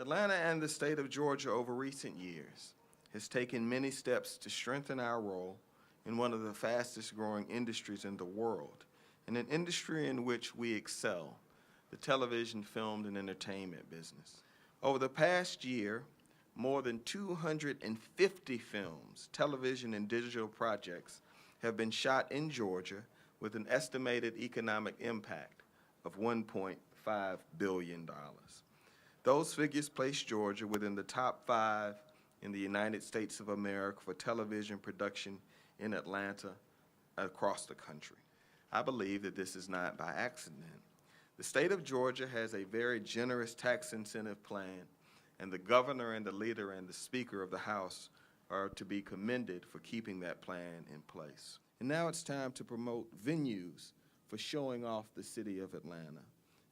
Atlanta and the state of Georgia over recent years has taken many steps to strengthen our role in one of the fastest growing industries in the world, and an industry in which we excel, the television, film, and entertainment business. Over the past year, more than 250 films, television, and digital projects have been shot in Georgia with an estimated economic impact of $1.5 billion. Those figures place Georgia within the top 5 in the United States of America for television production in Atlanta across the country. I believe that this is not by accident. The state of Georgia has a very generous tax incentive plan, and the governor and the leader and the speaker of the House are to be commended for keeping that plan in place. And now it's time to promote venues for showing off the city of Atlanta.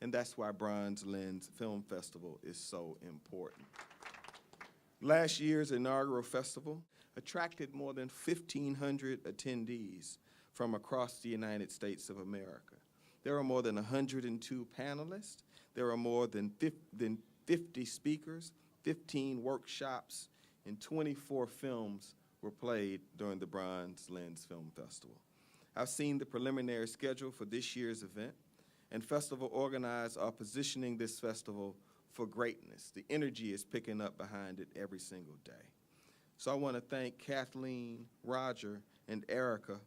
And that's why Bronze Lens Film Festival is so important. Last year's inaugural festival attracted more than 1,500 attendees from across the United States of America. There are more than 102 panelists. There are more than 50 speakers, 15 workshops, and 24 films were played during the Bronze Lens Film Festival. I've seen the preliminary schedule for this year's event, and festival organizers are positioning this festival for greatness. The energy is picking up behind it every single day. So I want to thank Kathleen, Roger, and Erica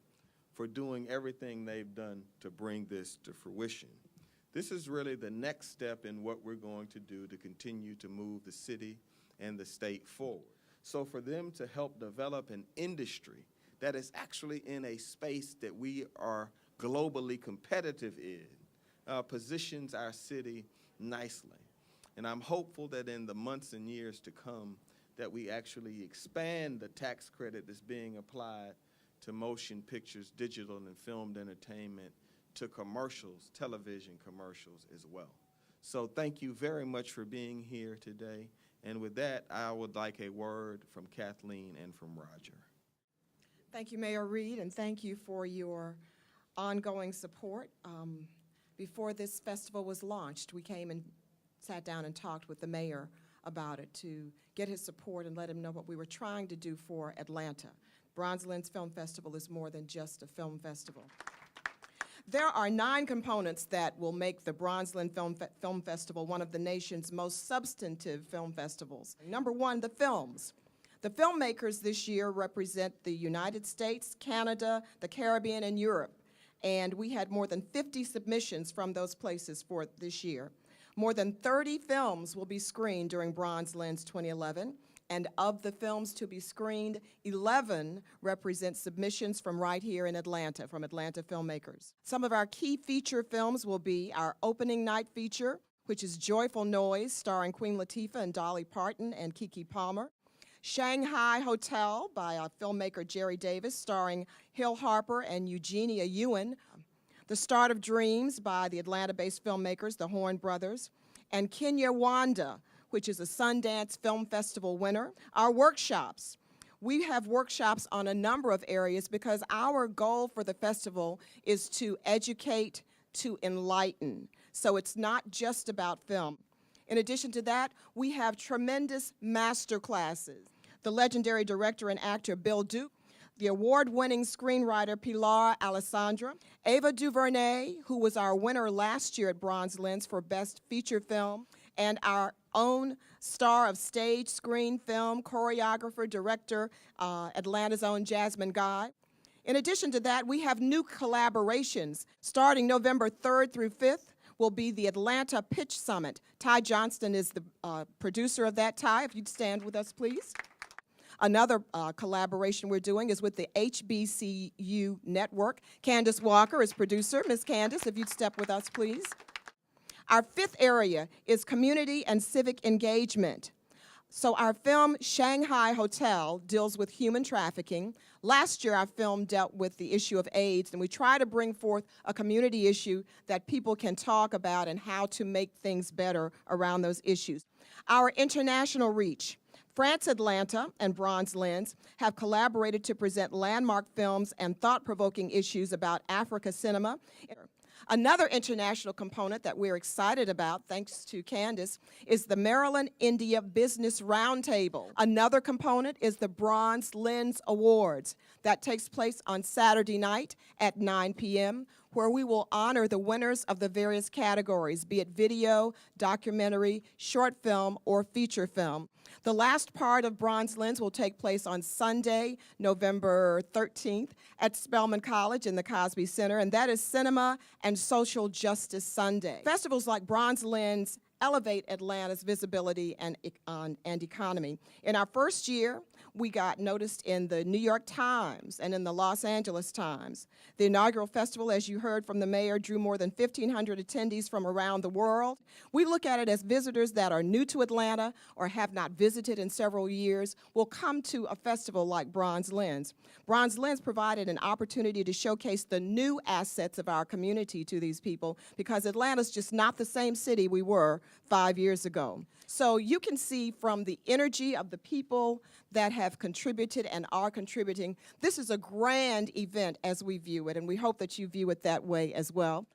for doing everything they've done to bring this to fruition. This is really the next step in what we're going to do to continue to move the city and the state forward. So for them to help develop an industry that is actually in a space that we are globally competitive in, positions our city nicely. And I'm hopeful that in the months and years to come that we actually expand the tax credit that's being applied to motion pictures, digital and filmed entertainment, to commercials, television commercials as well. So thank you very much for being here today. And with that, I would like a word from Kathleen and from Roger. Thank you, Mayor Reed, and thank you for your ongoing support. Before this festival was launched, we came and sat down and talked with the mayor about it to get his support and let him know what we were trying to do for Atlanta. Bronze Lens Film Festival is more than just a film festival. There are 9 components that will make the Bronze Lens Film Festival one of the nation's most substantive film festivals. Number 1, the films. The filmmakers this year represent the United States, Canada, the Caribbean, and Europe. And we had more than 50 submissions from those places for this year. More than 30 films will be screened during Bronze Lens 2011. And of the films to be screened, 11 represent submissions from right here in Atlanta, from Atlanta filmmakers. Some of our key feature films will be our opening night feature, which is Joyful Noise, starring Queen Latifah and Dolly Parton and Keke Palmer. Shanghai Hotel by filmmaker Jerry Davis, starring Hill Harper and Eugenia Ewan. The Start of Dreams by the Atlanta-based filmmakers, the Horn Brothers. And Kinyarwanda, which is a Sundance Film Festival winner. Our workshops. We have workshops on a number of areas because our goal for the festival is to educate, to enlighten. So it's not just about film. In addition to that, we have tremendous master classes. The legendary director and actor Bill Duke, the award-winning screenwriter Pilar Alessandra, Ava DuVernay, who was our winner last year at Bronze Lens for Best Feature Film, and our own star of stage, screen, film, choreographer, director, Atlanta's own Jasmine Guy. In addition to that, we have new collaborations. Starting November 3rd through 5th will be the Atlanta Pitch Summit. Ty Johnston is the producer of that. Ty, if you'd stand with us, please. Another collaboration we're doing is with the HBCU Network. Candace Walker is producer. Ms. Candace, if you'd step with us, please. Our 5th area is community and civic engagement. So our film, Shanghai Hotel, deals with human trafficking. Last year, our film dealt with the issue of AIDS, and we try to bring forth a community issue that people can talk about and how to make things better around those issues. Our international reach. France Atlanta and Bronze Lens have collaborated to present landmark films and thought-provoking issues about Africa cinema. Another international component that we're excited about, thanks to Candace, is the Maryland India Business Roundtable. Another component is the Bronze Lens Awards. That takes place on Saturday night at 9 p.m., where we will honor the winners of the various categories, be it video, documentary, short film, or feature film. The last part of Bronze Lens will take place on Sunday, November 13th at Spelman College in the Cosby Center, and that is Cinema and Social Justice Sunday. Festivals like Bronze Lens elevate Atlanta's visibility and economy. In our first year, we got noticed in the New York Times and in the Los Angeles Times. The inaugural festival, as you heard from the mayor, drew more than 1,500 attendees from around the world. We look at it as visitors that are new to Atlanta or have not visited in several years will come to a festival like Bronze Lens. Bronze Lens provided an opportunity to showcase the new assets of our community to these people, because Atlanta's just not the same city we were 5 years ago. So you can see from the energy of the people that have contributed and are contributing, this is a grand event as we view it, and we hope that you view it that way as well.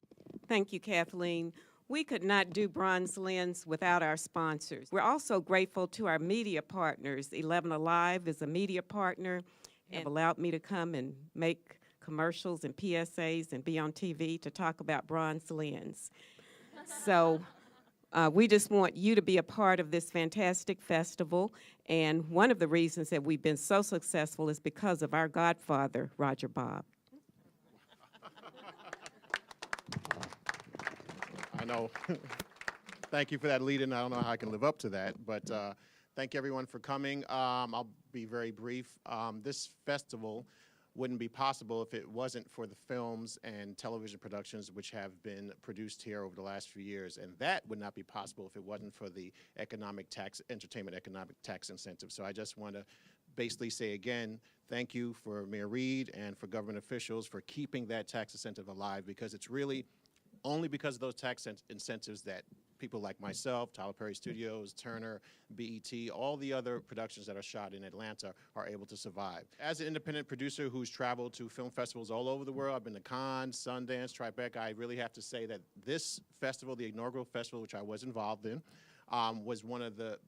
Thank you, Kathleen. We could not do Bronze Lens without our sponsors. We're also grateful to our media partners. 11 Alive is a media partner and have allowed me to come and make commercials and PSAs and be on TV to talk about Bronze Lens. So we just want you to be a part of this fantastic festival, and one of the reasons that we've been so successful is because of our godfather, Roger Bobb. I know. Thank you for that lead-in. I don't know how I can live up to that, but thank everyone for coming. I'll be very brief. This festival wouldn't be possible if it wasn't for the films and television productions which have been produced here over the last few years, and that would not be possible if it wasn't for the entertainment economic tax incentive. So I just want to basically say again, thank you for Mayor Reed and for government officials for keeping that tax incentive alive, because it's really only because of those tax incentives that people like myself, Tyler Perry Studios, Turner, BET, all the other productions that are shot in Atlanta are able to survive. As an independent producer who's traveled to film festivals all over the world, I've been to Cannes, Sundance, Tribeca, I really have to say that this festival, the inaugural festival, which I was involved in, was one of the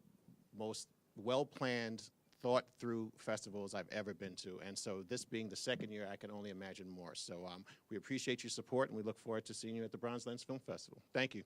most well-planned, thought-through festivals I've ever been to. And so this being the second year, I can only imagine more. So we appreciate your support, and we look forward to seeing you at the Bronze Lens Film Festival. Thank you.